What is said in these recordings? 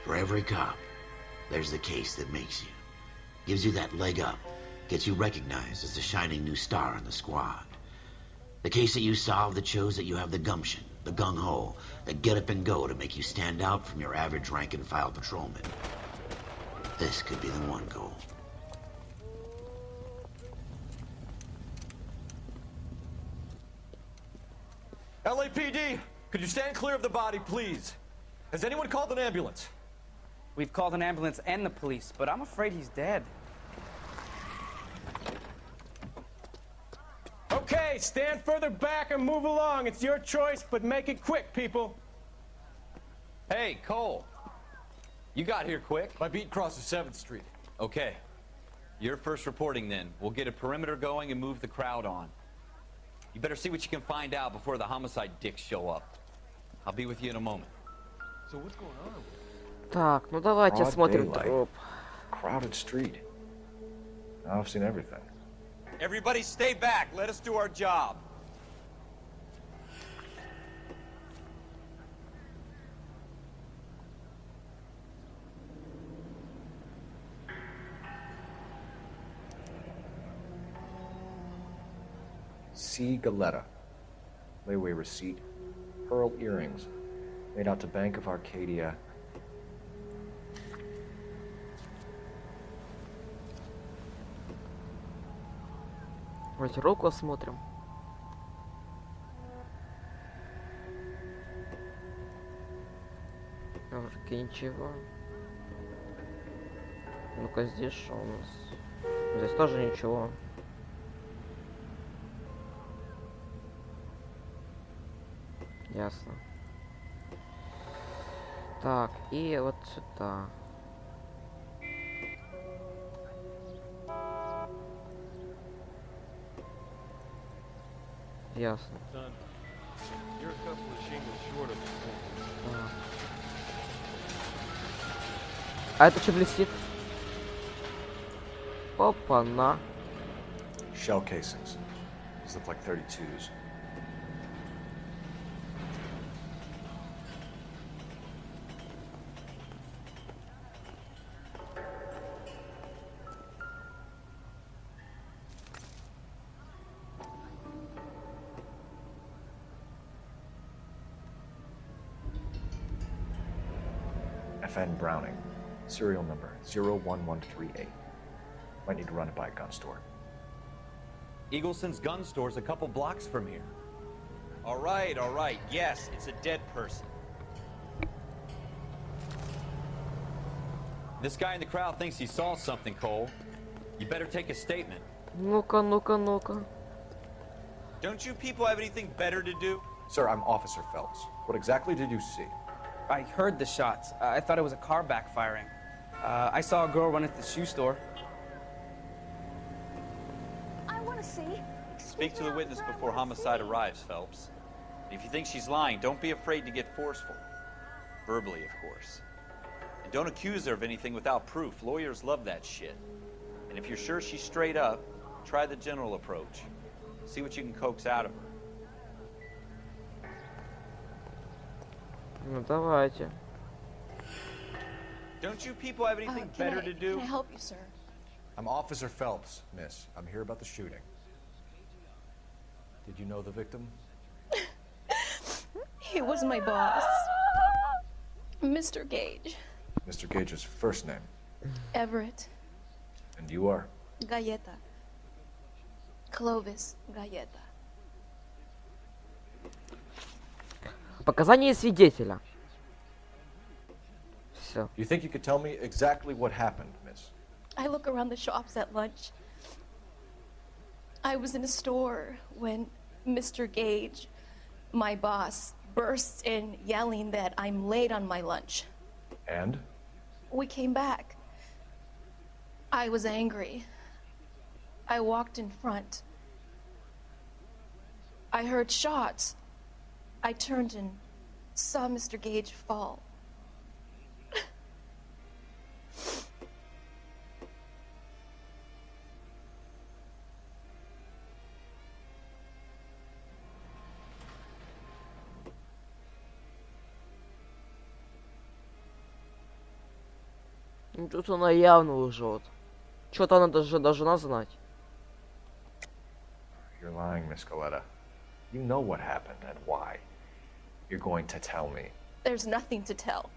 For every cop, there's the case that makes you. Gives you that leg up. Gets you recognized as the shining new star in the squad. The case that you solve that shows that you have the gumption, the gung-ho, the get up and go to make you stand out from your average rank-and-file patrolman. This could be the one goal. LAPD, could you stand clear of the body, please? Has anyone called an ambulance? We've called an ambulance and the police, but I'm afraid he's dead. Okay, stand further back and move along. It's your choice, but make it quick, people. Hey, Cole. You got here quick. My beat crosses 7th Street. Okay. You're first reporting then. We'll get a perimeter going and move the crowd on. You better see what you can find out before the homicide dicks show up. I'll be with you in a moment. So what's going on? Так, ну давайте смотрим троп. Crowded street. Now I've seen everything. Everybody stay back. Let us do our job. C. Galetta. Layaway receipt. Pearl earrings. Made out to Bank of Arcadia. Давайте руку осмотрим. Руки ничего. Ну-ка, здесь что у нас? Здесь тоже ничего. Ясно. Так, и вот сюда. Ясно. А это что блестит? Опа-на. Shell casings. These look like 32s. FN Browning, serial number 01138. Might need to run it by a gun store. Eagleson's gun store's a couple blocks from here. All right, all right. Yes, it's a dead person. This guy in the crowd thinks he saw something, Cole. You better take a statement. Ну-ка, ну-ка, ну-ка. Don't you people have anything better to do? Sir, I'm Officer Phelps. What exactly did you see? I heard the shots. I thought it was a car backfiring. I saw a girl run at the shoe store. I want to see. Speak to the witness before homicide arrives, Phelps. If you think she's lying, don't be afraid to get forceful. Verbally, of course. And don't accuse her of anything without proof. Lawyers love that shit. And if you're sure she's straight up, try the general approach. See what you can coax out of her. Ну давайте. Don't you people have anything better to do? Can I help you, sir? I'm Officer Phelps, miss. I'm here about the shooting. Did you know the victim? He was my boss. Mr. Gage. Mr. Gage's first name. Everett. And you are? Galleta. Clovis Galleta. Показания свидетеля. Все. You think you could tell me exactly what happened, miss? I look around the shops at lunch. I was in a store when Mr. Gage, my boss, bursts in yelling that I'm late on my lunch. And? We came back. I was angry. I walked in front. I heard shots. I turned and saw Mr. Gage fall. Ну, тут она явно лжет. Что-то она даже должна знать. You're lying, Miss Coletta. You know what happened and why. You're going to tell me. There's nothing to tell.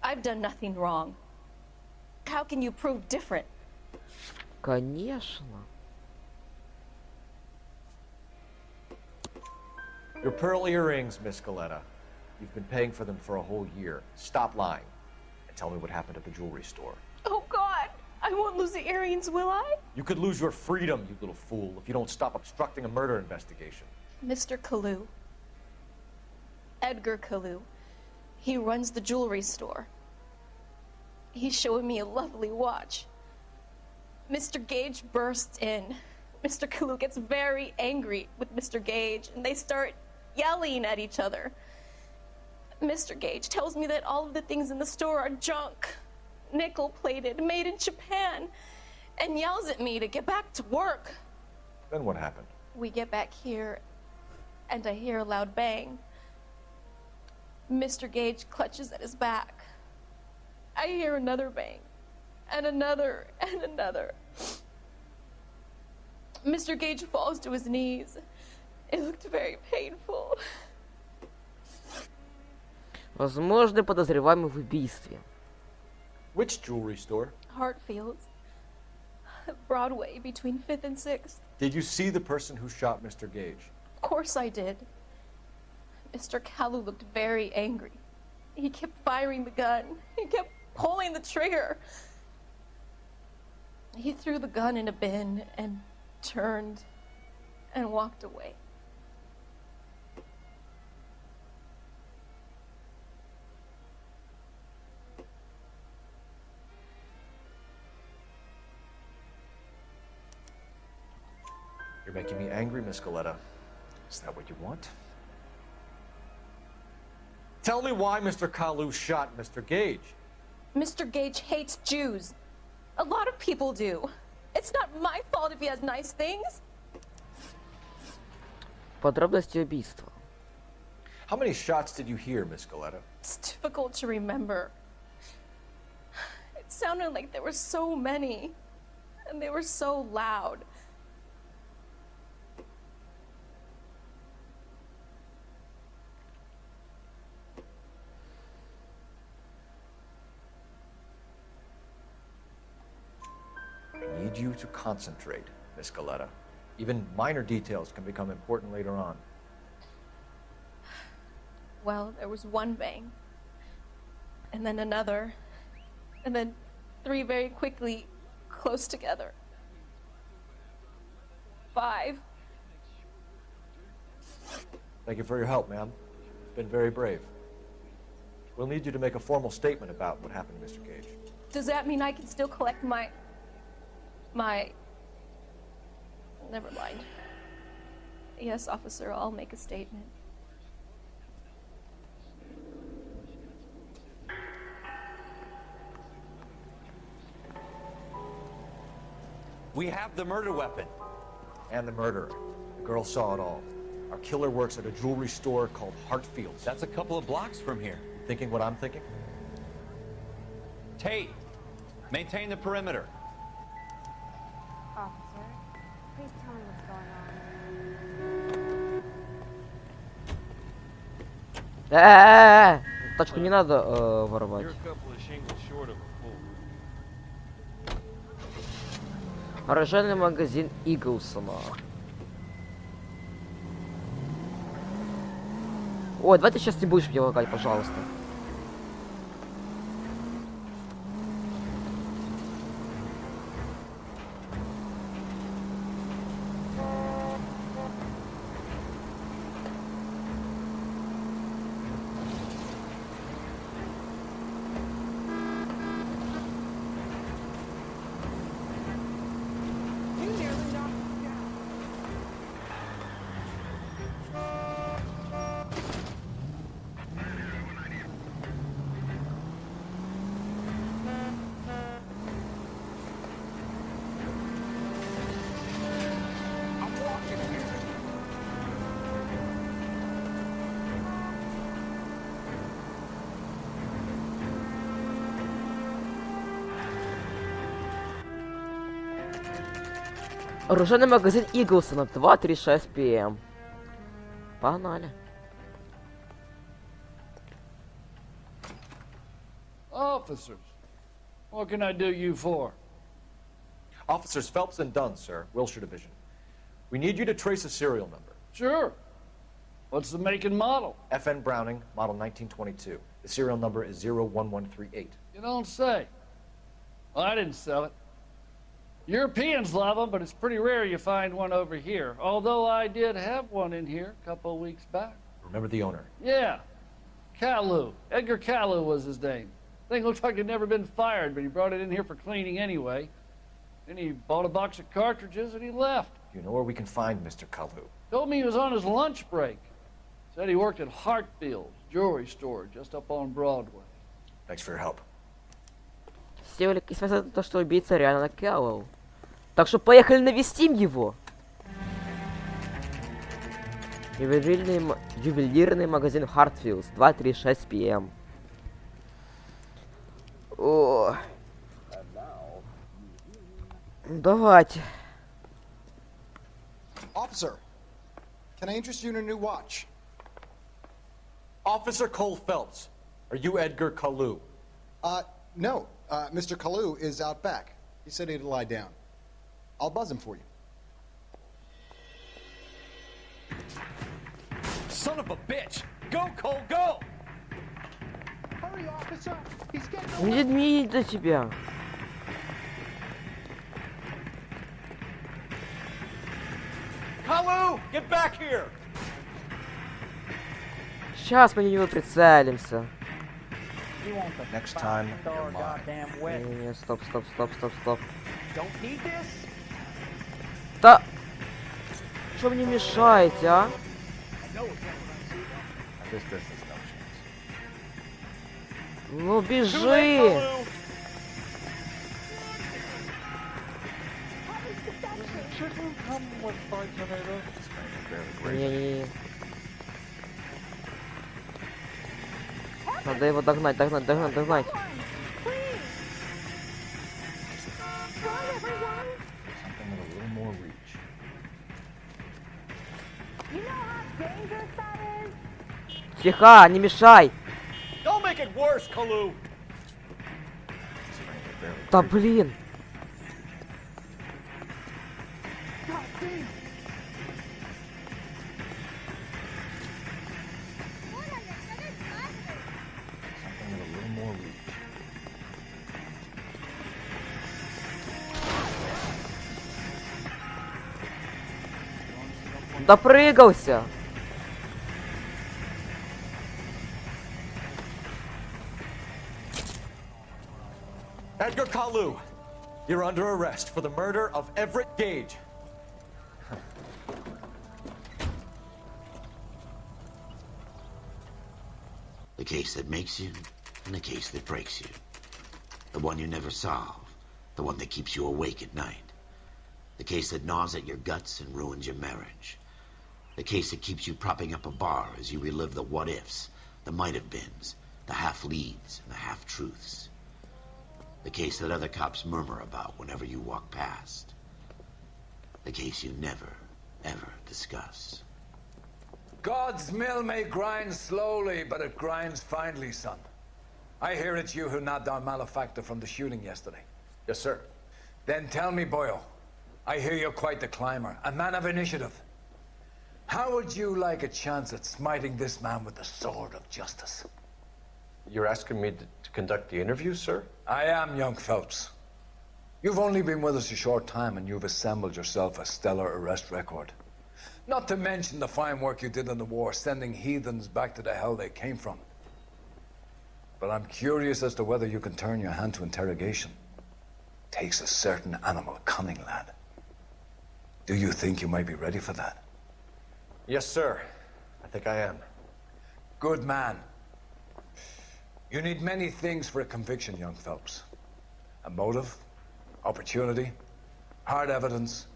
I've done nothing wrong. How can you prove different? Конечно. Your pearl earrings, Miss Coletta. You've been paying for them for a whole year. Stop lying and tell me what happened at the jewelry store. Oh, God. I won't lose the earrings, will I? You could lose your freedom, you little fool, if you don't stop obstructing a murder investigation. Mr. Kalu. Edgar Kalu. He runs the jewelry store. He's showing me a lovely watch. Mr. Gage bursts in. Mr. Kalu gets very angry with Mr. Gage, and they start yelling at each other. Mr. Gage tells me that all of the things in the store are junk, nickel-plated, made in Japan, and yells at me to get back to work. Then what happened? We get back here, and I hear a loud bang. Mr. Gage clutches at his back. I hear another bang, and another, and another. Mr. Gage falls to his knees. It looked very painful. Возможно, подозреваемый в убийстве. Which jewelry store? Hartfield's. Broadway, between 5th and 6th. Did you see the person who shot Mr. Gage? Of course I did. Mr. Kalu looked very angry. He kept firing the gun. He kept pulling the trigger. He threw the gun in a bin and turned and walked away. You're making me angry, Miss Coletta. Is that what you want? Tell me why Mr. Kalu shot Mr. Gage. Mr. Gage hates Jews. A lot of people do. It's not my fault if he has nice things. Подробности убийства. How many shots did you hear, Miss Coletta? It's difficult to remember. It sounded like there were so many, and they were so loud. I need you to concentrate, Miss Coletta. Even minor details can become important later on. Well, there was one bang, and then another, and then 3 very quickly, close together. 5. Thank you for your help, ma'am. You've been very brave. We'll need you to make a formal statement about what happened to Mr. Gage. Does that mean I can still collect my... Never mind. Yes, officer, I'll make a statement. We have the murder weapon. And the murderer. The girl saw it all. Our killer works at a jewelry store called Hartfield's. That's a couple of blocks from here. Thinking what I'm thinking? Tate, maintain the perimeter. Officer, please tell me what's going on. Тачку не надо воровать. Оружейный магазин Иглсона. Ой, давай ты сейчас не будешь мне лагать, пожалуйста. Оружейный магазин Иглсона 236 ПМ. Погнали. Officers, what can I do you for? Officers Phelps and Dunn, sir, Wilshire Division. We need you to trace a serial number. Sure. What's the make and model? FN Browning, model 1922. The serial number is 01138. You don't say. Well, I didn't sell it. Europeans love them, but it's pretty rare you find one over here. Although I did have one in here a couple of weeks back. Remember the owner? Yeah. Caillou. Edgar Caillou was his name. Thing looks like he'd never been fired, but he brought it in here for cleaning anyway. Then he bought a box of cartridges and he left. You know where we can find Mr. Caillou? Told me he was on his lunch break. Said he worked at Hartfield's jewelry store just up on Broadway. Thanks for your help. Все улики связаны на то, что убийца реально Кэллоу. Так что поехали навестим его. Ювелирный магазин Hartfields 236 ПМ. О. Давайте. Officer, can I interest you in a new watch? Officer Cole Phelps, are you Edgar Caillou? No. Mr. Caillou is out back. He said he'd lie down. I'll buzz him for you. Son of a bitch! Go, Cole, go! Hurry, officer! He's getting Медведь до тебя. Caillou, get back here! Сейчас мы на него прицелимся. Next time, you're mine. Не, стоп. Да! Что мне мешаете, а? Ну бежи! Не. Надо его догнать. Тихо, не мешай! Don't make it worse, Caillou. Да блин! Допрыгался! Edgar Caillou, you're under arrest for the murder of Everett Gage. The case that makes you, and the case that breaks you. The one you never solve, the one that keeps you awake at night. The case that gnaws at your guts and ruins your marriage. The case that keeps you propping up a bar as you relive the what-ifs, the might-have-beens, the half-leads, and the half-truths. The case that other cops murmur about whenever you walk past. The case you never, ever discuss. God's mill may grind slowly, but it grinds finely, son. I hear it's you who nabbed our malefactor from the shooting yesterday. Yes, sir. Then tell me, Boyle, I hear you're quite the climber, a man of initiative. How would you like a chance at smiting this man with the sword of justice? You're asking me to conduct the interview, sir? I am, young Phelps. You've only been with us a short time and you've assembled yourself a stellar arrest record. Not to mention the fine work you did in the war, sending heathens back to the hell they came from. But I'm curious as to whether you can turn your hand to interrogation. Takes a certain animal cunning, lad. Do you think you might be ready for that? Yes, sir. I think I am. Good man. You need many things for a conviction, young Phelps. A motive, opportunity, hard evidence,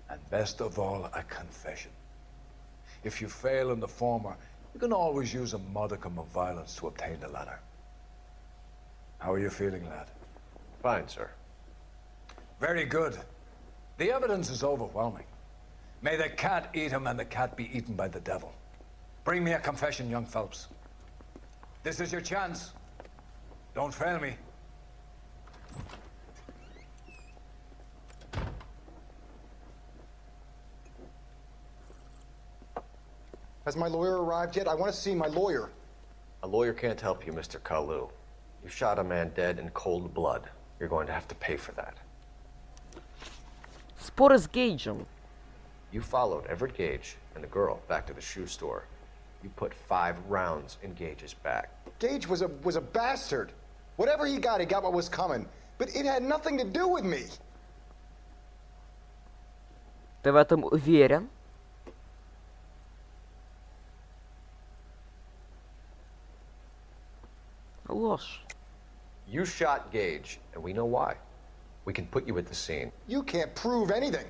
and best of all, a confession. If you fail in the former, you can always use a modicum of violence to obtain the latter. How are you feeling, lad? Fine, sir. Very good. The evidence is overwhelming. May the cat eat him and the cat be eaten by the devil. Bring me a confession, young Phelps. This is your chance. Don't fail me. Has my lawyer arrived yet? I want to see my lawyer. A lawyer can't help you, Mr. Kalu. You shot a man dead in cold blood. You're going to have to pay for that. Споры с Гейджем. You followed Everett Gage and the girl back to the shoe store. You put 5 rounds in Gage's back. Gage was a bastard. Whatever he got what was coming. But it had nothing to do with me. Ты в этом уверен? Ложь. You shot Gage, and we know why. We can put you at the scene. You can't prove anything.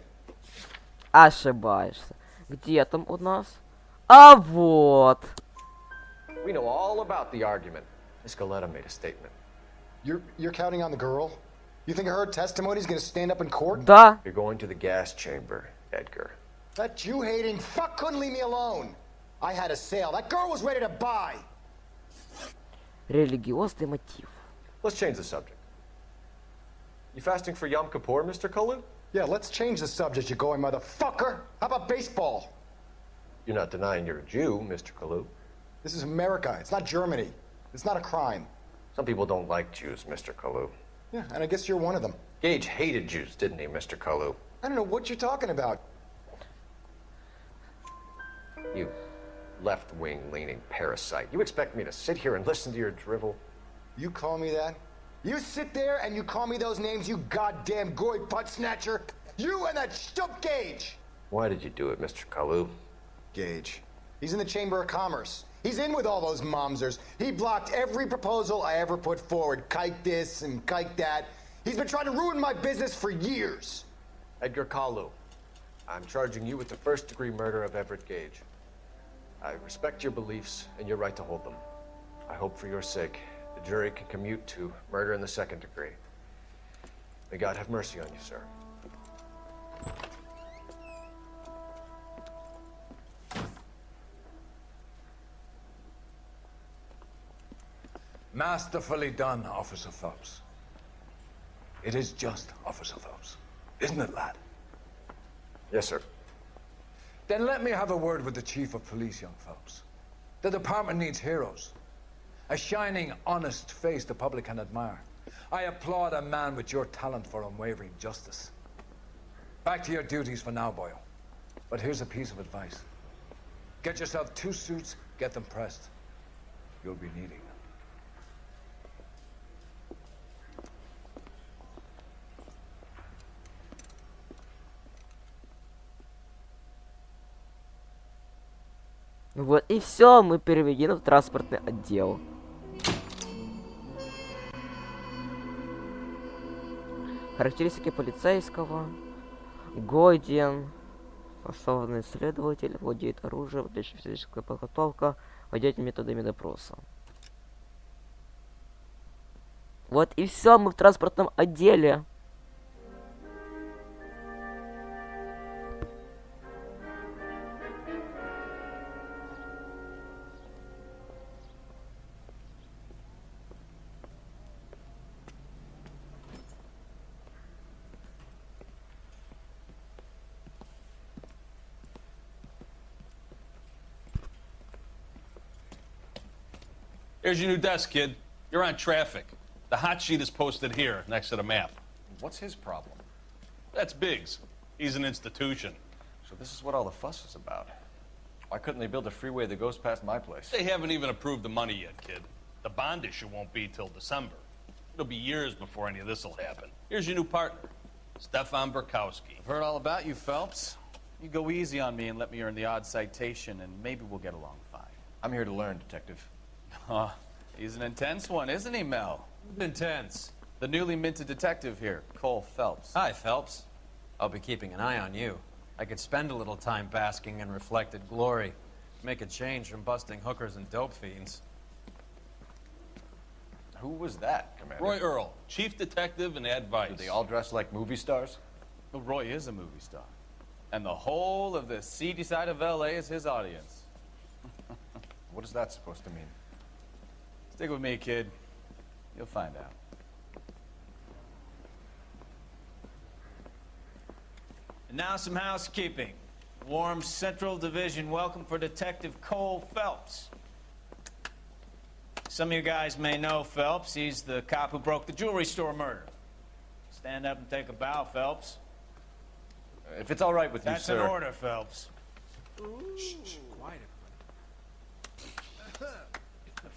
Ошибаешься. Где там у нас? А вот. We know all about the argument. Miss Galetta made a statement. You're counting on the girl? You think her testimony is going to stand up in court? Да. You're going to the gas chamber, Edgar. That Jew-hating fuck couldn't leave me alone. I had a sale. That girl was ready to buy. Религиозный мотив. Let's change the subject. You fasting for Yom Kippur, Mr. Kalu? Yeah, let's change the subject, you going motherfucker. How about baseball? You're not denying you're a Jew, Mr. Kalu. This is America. It's not Germany. It's not a crime. Some people don't like Jews, Mr. Kalu. Yeah, and I guess you're one of them. Gage hated Jews, didn't he, Mr. Kalu? I don't know what you're talking about. You left-wing leaning parasite. You expect me to sit here and listen to your drivel? You call me that? You sit there and you call me those names, you goddamn goy butt snatcher? You and that stup Gage! Why did you do it, Mr. Kalu? Gage. He's in the Chamber of Commerce. He's in with all those momsers. He blocked every proposal I ever put forward. Kike this and kike that. He's been trying to ruin my business for years. Edgar Kalu, I'm charging you with the first-degree murder of Everett Gage. I respect your beliefs and your right to hold them. I hope for your sake the jury can commute to murder in the second degree. May God have mercy on you, sir. Masterfully done, Officer Phelps. It is just, Officer Phelps. Isn't it, lad? Yes, sir. Then let me have a word with the Chief of Police, young Phelps. The department needs heroes. A shining, honest face the public can admire. I applaud a man with your talent for unwavering justice. Back to your duties for now, Boyle. But here's a piece of advice. Get yourself 2 suits, get them pressed. You'll be needing them. Вот и все, мы переведены в транспортный отдел. Характеристики полицейского. Годен. Способный следователь. Владеет оружием. Отличная физическая подготовка. Владеет методами допроса. Вот и все, мы в транспортном отделе. Here's your new desk, kid. You're on traffic. The hot sheet is posted here, next to the map. What's his problem? That's Biggs. He's an institution. So this is what all the fuss is about. Why couldn't they build a freeway that goes past my place? They haven't even approved the money yet, kid. The bond issue won't be till December. It'll be years before any of this will happen. Here's your new partner, Stefan Burkowski. I've heard all about you, Phelps. You go easy on me and let me earn the odd citation, and maybe we'll get along fine. I'm here to learn, Detective. He's an intense one, isn't he, Mel? Intense. The newly minted detective here, Cole Phelps. Hi, Phelps. I'll be keeping an eye on you. I could spend a little time basking in reflected glory. Make a change from busting hookers and dope fiends. Who was that, Commander? Roy Earl, chief detective and advice. Do they all dress like movie stars? Well, Roy is a movie star. And the whole of the seedy side of LA is his audience. What is that supposed to mean? Stick with me, kid. You'll find out. And now some housekeeping. Warm Central Division welcome for Detective Cole Phelps. Some of you guys may know Phelps. He's the cop who broke the jewelry store murder. Stand up and take a bow, Phelps. If it's all right with you, That's sir. an order, Phelps. Shh, quiet.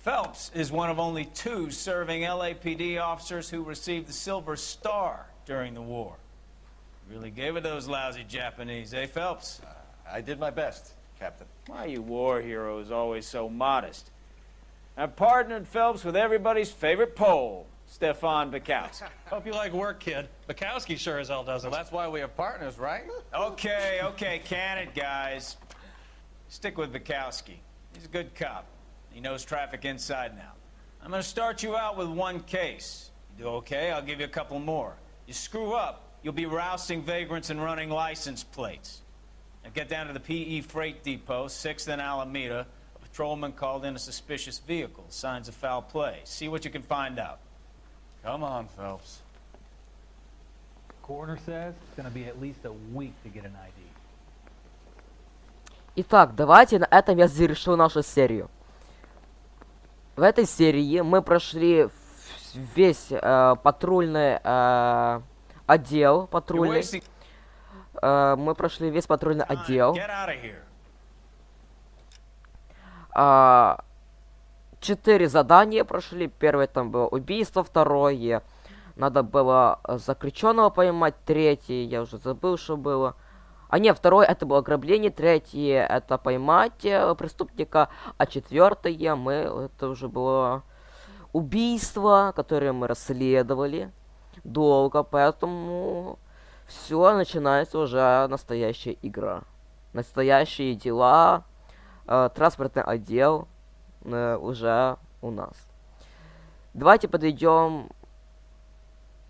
Phelps is one of only 2 serving LAPD officers who received the Silver Star during the war. Really gave it those lousy Japanese, eh, Phelps? I did my best, Captain. Why are you war heroes always so modest? I've partnered Phelps with everybody's favorite Pole, Stefan Bukowski. Hope you like work, kid. Bukowski sure as hell doesn't. Well, that's why we have partners, right? Okay, can it, guys. Stick with Bukowski. He's a good cop. He knows traffic inside and out. I'm gonna start you out with 1 case. You do okay, I'll give you a couple more. You screw up, you'll be rousting vagrants and running license plates. Now get down to the PE Freight Depot, 6th and Alameda. A patrolman called in a suspicious vehicle. Signs of foul play. See what you can find out. Come on, Phelps. Coroner says it's gonna be at least a week to get an ID. Итак, давайте на этом я завершу нашу серию. В этой серии мы прошли весь патрульный отдел. Мы прошли весь патрульный отдел. 4 задания прошли. Первое там было убийство, второе надо было заключенного поймать, третье я уже забыл, что было. А не, второе это было ограбление, третье это поймать преступника, а четвертое это уже было убийство, которое мы расследовали долго, поэтому все начинается уже настоящая игра, настоящие дела, транспортный отдел уже у нас. Давайте подведем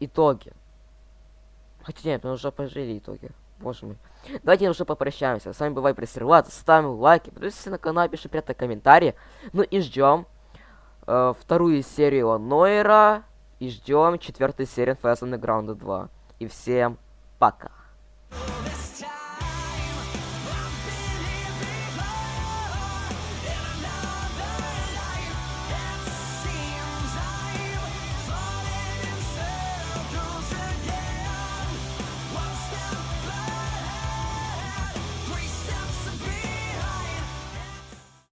итоги. Хотя нет, мы уже пожили итоги. Боже мой. Давайте уже попрощаемся. С вами был Вайпер Сервлад. Ставим лайки, подписывайтесь на канал, пишите приятные комментарии. Ну и ждем 2-ю серию Noire. И ждем 4-ю серию Fast Underground 2. И всем пока.